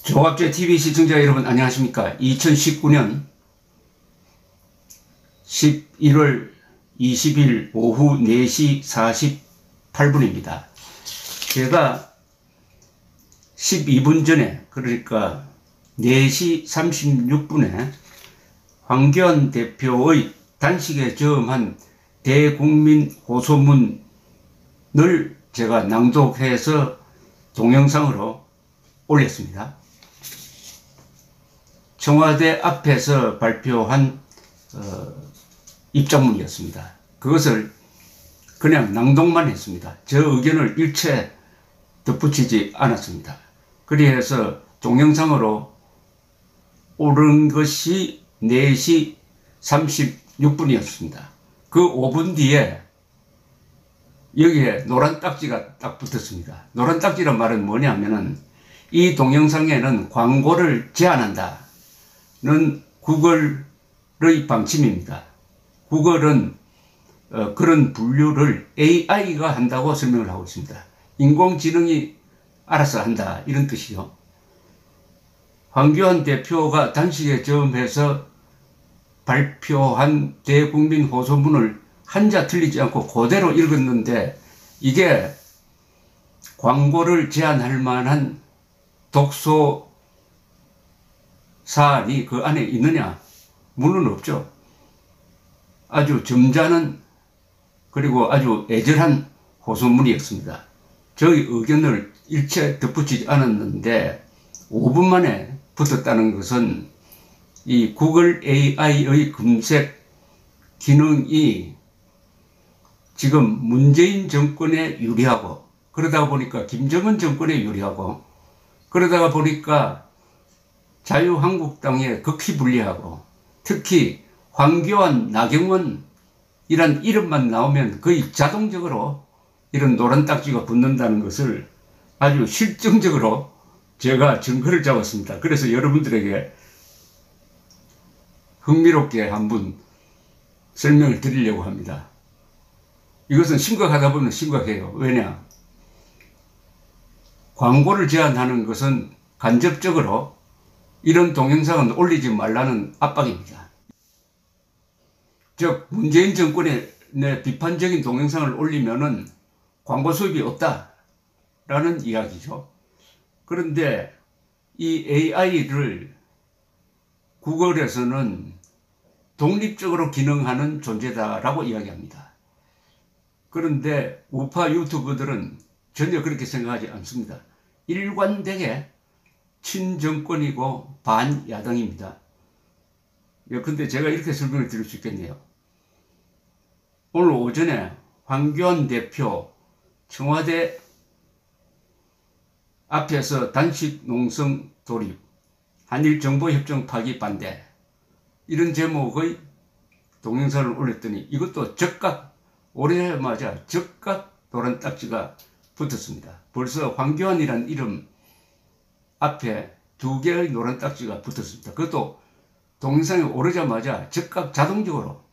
조갑제 TV 시청자 여러분 안녕하십니까. 2019년 11월 20일 오후 4시 48분입니다. 제가 12분 전에 그러니까 4시 36분에 황교안 대표의 단식에 저음한 대국민 호소문을 제가 낭독해서 동영상으로 올렸습니다. 청와대 앞에서 발표한 입장문이었습니다. 그것을 그냥 낭독만 했습니다. 저 의견을 일체 덧붙이지 않았습니다. 그래서 동영상으로 오른 것이 4시 36분이었습니다. 그 5분 뒤에 여기에 노란 딱지가 딱 붙었습니다. 노란 딱지란 말은 뭐냐면은 이 동영상에는 광고를 제한한다는 구글의 방침입니다. 구글은 그런 분류를 AI가 한다고 설명을 하고 있습니다. 인공지능이 알아서 한다 이런 뜻이요. 황교안 대표가 단식에 저음해서 발표한 대국민 호소문을 한자 틀리지 않고 그대로 읽었는데 이게 광고를 제한할 만한 독소 사안이 그 안에 있느냐? 물론 없죠. 아주 점잖은 그리고 아주 애절한 호소문이었습니다. 저희 의견을 일체 덧붙이지 않았는데 5분 만에 붙었다는 것은 이 구글 AI의 검색 기능이 지금 문재인 정권에 유리하고 그러다 보니까 김정은 정권에 유리하고 그러다가 보니까 자유한국당에 극히 불리하고 특히 황교안, 나경원 이란 이름만 나오면 거의 자동적으로 이런 노란 딱지가 붙는다는 것을 아주 실증적으로 제가 증거를 잡았습니다. 그래서 여러분들에게 흥미롭게 한번 설명을 드리려고 합니다. 이것은 심각하다 보면 심각해요. 왜냐? 광고를 제한하는 것은 간접적으로 이런 동영상은 올리지 말라는 압박입니다. 즉 문재인 정권의 비판적인 동영상을 올리면은 광고 수입이 없다라는 이야기죠. 그런데 이 AI를 구글에서는 독립적으로 기능하는 존재다라고 이야기합니다. 그런데 우파 유튜버들은 전혀 그렇게 생각하지 않습니다. 일관되게 친정권이고 반야당입니다. 근데 제가 이렇게 설명을 드릴 수 있겠네요. 오늘 오전에 황교안 대표 청와대 앞에서 단식 농성 돌입, 한일 정보협정 파기 반대 이런 제목의 동영상을 올렸더니 이것도 즉각 오래마자 즉각 노란 딱지가 붙었습니다. 벌써 황교안이라는 이름 앞에 2개의 노란 딱지가 붙었습니다. 그것도 동영상이 오르자마자 즉각 자동적으로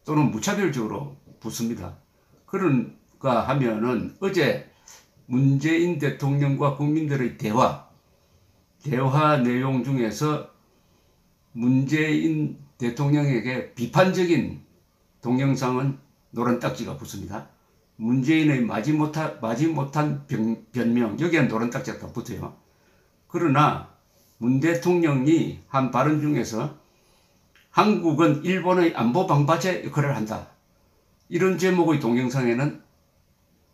또는 무차별적으로 붙습니다. 그런가 하면은 어제 문재인 대통령과 국민들의 대화 내용 중에서 문재인 대통령에게 비판적인 동영상은 노란 딱지가 붙습니다. 문재인의 마지못한 변명 여기에 노란 딱지가 붙어요. 그러나 문 대통령이 한 발언 중에서 한국은 일본의 안보 방파제 역할을 한다. 이런 제목의 동영상에는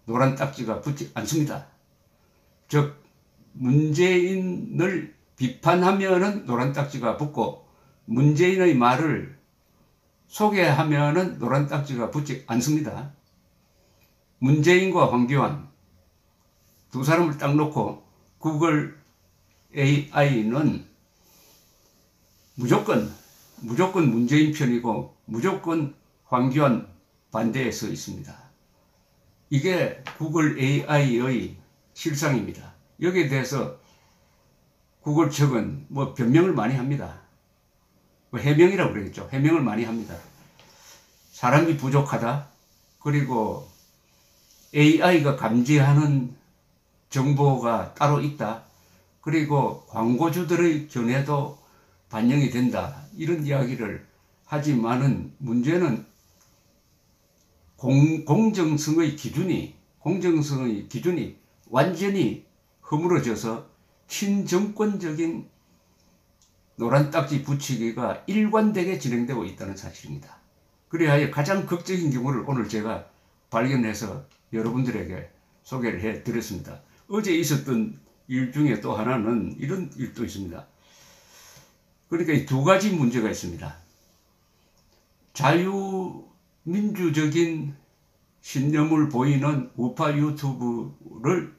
노란 딱지가 붙지 않습니다. 즉 문재인을 비판하면은 노란 딱지가 붙고 문재인의 말을 소개하면은 노란 딱지가 붙지 않습니다. 문재인과 황교안 두 사람을 딱 놓고 구글 AI는 무조건 문재인 편이고 무조건 황교안 반대에 서 있습니다. 이게 구글 AI의 실상입니다. 여기에 대해서 구글 측은 뭐 변명을 많이 합니다. 해명이라고 그러겠죠. 해명을 많이 합니다. 사람이 부족하다. 그리고 AI가 감지하는 정보가 따로 있다. 그리고 광고주들의 견해도 반영이 된다. 이런 이야기를 하지만은 문제는 공정성의 기준이 완전히 허물어져서 친정권적인 노란 딱지 붙이기가 일관되게 진행되고 있다는 사실입니다. 그래야 가장 극적인 경우를 오늘 제가 발견해서 여러분들에게 소개를 해 드렸습니다. 어제 있었던 일 중에 또 하나는 이런 일도 있습니다. 그러니까 이 두 가지 문제가 있습니다. 자유민주적인 신념을 보이는 우파 유튜브를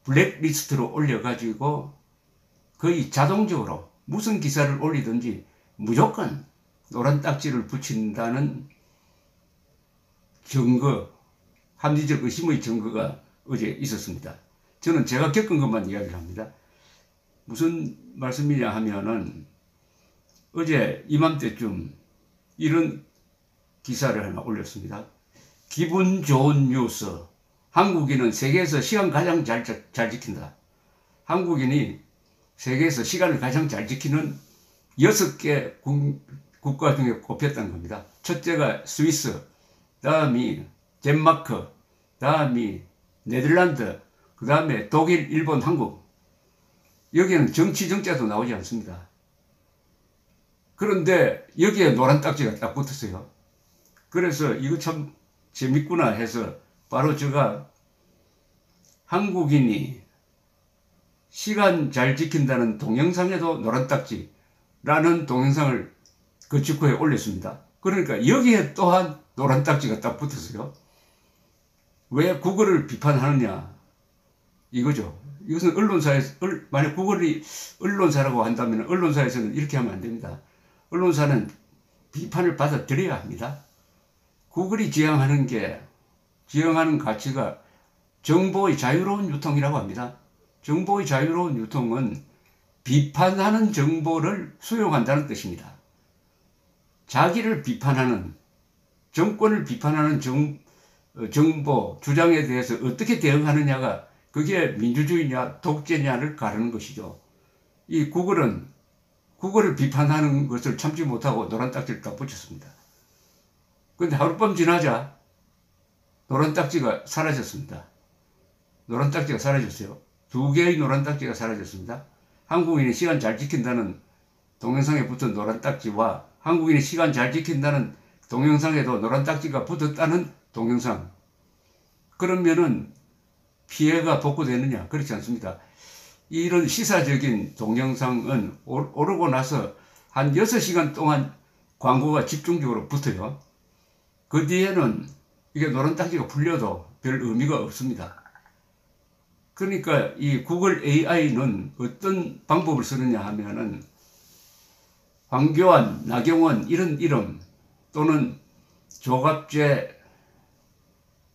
블랙리스트로 올려가지고 거의 자동적으로 무슨 기사를 올리든지 무조건 노란 딱지를 붙인다는 증거, 합리적 의심의 증거가 어제 있었습니다. 저는 제가 겪은 것만 이야기를 합니다. 무슨 말씀이냐 하면은 어제 이맘때쯤 이런 기사를 하나 올렸습니다. 기분 좋은 뉴스. 한국인은 세계에서 시간 가장 잘 지킨다. 한국인이 세계에서 시간을 가장 잘 지키는 6개 국가 중에 꼽혔다는 겁니다. 첫째가 스위스, 다음이 덴마크, 다음이 네덜란드, 그 다음에 독일, 일본, 한국. 여기에는 정치 정자도 나오지 않습니다. 그런데 여기에 노란 딱지가 딱 붙었어요. 그래서 이거 참 재밌구나 해서 바로 제가 한국인이 시간 잘 지킨다는 동영상에도 노란 딱지라는 동영상을 그 직후에 올렸습니다. 그러니까 여기에 또한 노란 딱지가 딱 붙었어요. 왜 구글을 비판하느냐 이거죠. 이것은 언론사에서, 만약 구글이 언론사라고 한다면 언론사에서는 이렇게 하면 안 됩니다. 언론사는 비판을 받아들여야 합니다. 구글이 지향하는 가치가 정보의 자유로운 유통이라고 합니다. 정보의 자유로운 유통은 비판하는 정보를 수용한다는 뜻입니다. 자기를 비판하는, 정권을 비판하는 정보, 주장에 대해서 어떻게 대응하느냐가 그게 민주주의냐 독재냐를 가르는 것이죠. 이 구글은 구글을 비판하는 것을 참지 못하고 노란 딱지를 딱 붙였습니다. 그런데 하룻밤 지나자 노란 딱지가 사라졌습니다. 노란 딱지가 사라졌어요. 2개의 노란 딱지가 사라졌습니다. 한국인이 시간 잘 지킨다는 동영상에 붙은 노란 딱지와 한국인이 시간 잘 지킨다는 동영상에도 노란 딱지가 붙었다는 동영상. 그러면은 피해가 복구되느냐? 그렇지 않습니다. 이런 시사적인 동영상은 오르고 나서 한 6시간 동안 광고가 집중적으로 붙어요. 그 뒤에는 이게 노란 딱지가 풀려도 별 의미가 없습니다. 그러니까 이 구글 AI는 어떤 방법을 쓰느냐 하면은 황교안, 나경원 이런 이름 또는 조갑재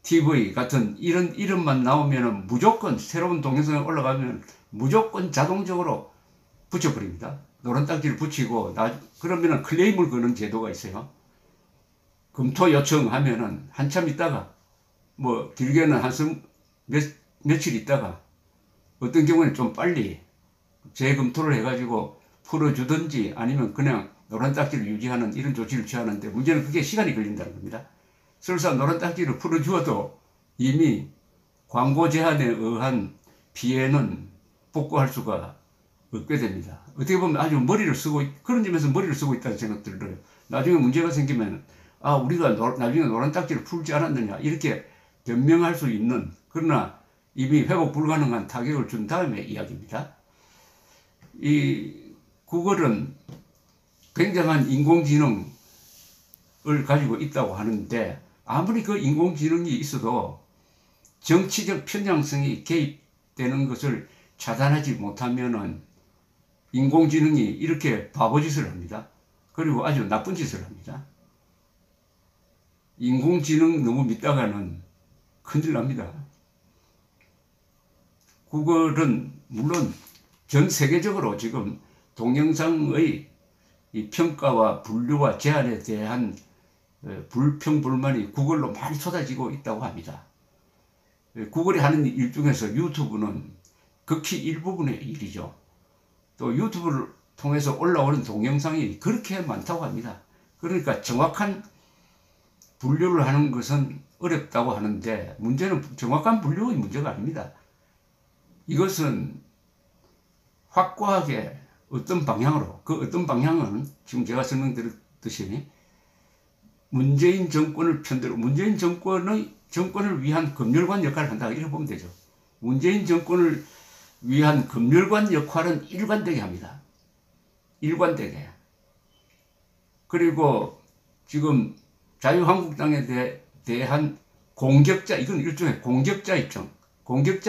TV 같은 이런 이름만 나오면 무조건 새로운 동영상에 올라가면 무조건 자동적으로 붙여버립니다. 노란 딱지를 붙이고 그러면 클레임을 거는 제도가 있어요. 검토 요청하면은 한참 있다가 뭐 길게는 며칠 있다가 어떤 경우는 좀 빨리 재검토를 해가지고 풀어주든지 아니면 그냥 노란 딱지를 유지하는 이런 조치를 취하는데 문제는 그게 시간이 걸린다는 겁니다. 설사 노란 딱지를 풀어주어도 이미 광고 제한에 의한 피해는 복구할 수가 없게 됩니다. 어떻게 보면 아주 그런 점에서 머리를 쓰고 있다는 생각 들어요. 나중에 문제가 생기면 우리가 나중에 노란 딱지를 풀지 않았느냐 이렇게 변명할 수 있는, 그러나 이미 회복 불가능한 타격을 준 다음에 이야기입니다. 이 구글은 굉장한 인공지능을 가지고 있다고 하는데 아무리 그 인공지능이 있어도 정치적 편향성이 개입되는 것을 차단하지 못하면은 인공지능이 이렇게 바보짓을 합니다. 그리고 아주 나쁜 짓을 합니다. 인공지능 너무 믿다가는 큰일 납니다. 구글은 물론 전 세계적으로 지금 동영상의 이 평가와 분류와 제한에 대한 불평, 불만이 구글로 많이 쏟아지고 있다고 합니다. 구글이 하는 일 중에서 유튜브는 극히 일부분의 일이죠. 또 유튜브를 통해서 올라오는 동영상이 그렇게 많다고 합니다. 그러니까 정확한 분류를 하는 것은 어렵다고 하는데, 문제는 정확한 분류의 문제가 아닙니다. 이것은 확고하게 어떤 방향으로, 그 어떤 방향은 지금 제가 설명드렸듯이 문재인 정권을 편들고 문재인 정권을 위한 검열관 역할을 한다, 이렇게 보면 되죠. 문재인 정권을 위한 검열관 역할은 일관되게 합니다. 일관되게. 그리고 지금 자유한국당에 대한 공격자, 이건 일종의 공격자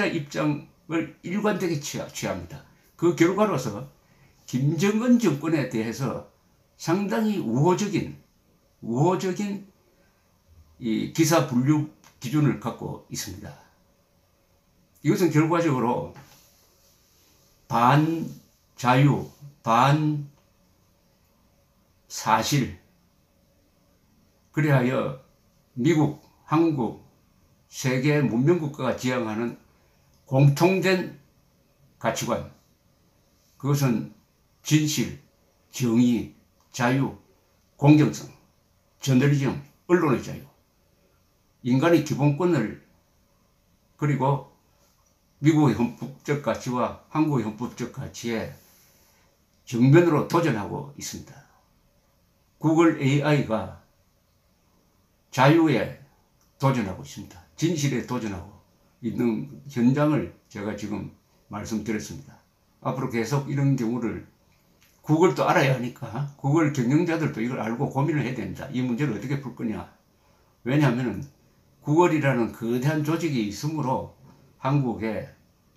입장을 일관되게 취합니다. 그 결과로서 김정은 정권에 대해서 상당히 우호적인 이 기사 분류 기준을 갖고 있습니다. 이것은 결과적으로 반자유, 반사실, 그리하여 미국, 한국, 세계 문명국가가 지향하는 공통된 가치관, 그것은 진실, 정의, 자유, 공정성, 저널리즘, 언론의 자유, 인간의 기본권을, 그리고 미국의 헌법적 가치와 한국의 헌법적 가치에 정면으로 도전하고 있습니다. 구글 AI가 자유에 도전하고 있습니다. 진실에 도전하고 있는 현장을 제가 지금 말씀드렸습니다. 앞으로 계속 이런 경우를 구글도 알아야 하니까 구글 경영자들도 이걸 알고 고민을 해야 됩니다. 이 문제를 어떻게 풀 거냐. 왜냐하면 구글이라는 거대한 조직이 있으므로 한국에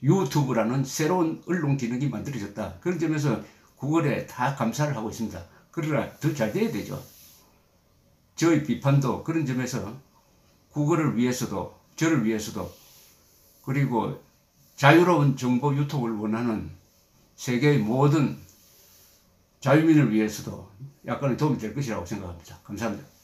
유튜브라는 새로운 언론 기능이 만들어졌다. 그런 점에서 구글에 다 감사를 하고 있습니다. 그러나 더 잘 돼야 되죠. 저의 비판도 그런 점에서 구글을 위해서도, 저를 위해서도, 그리고 자유로운 정보 유통을 원하는 세계의 모든 자유민을 위해서도 약간의 도움이 될 것이라고 생각합니다. 감사합니다.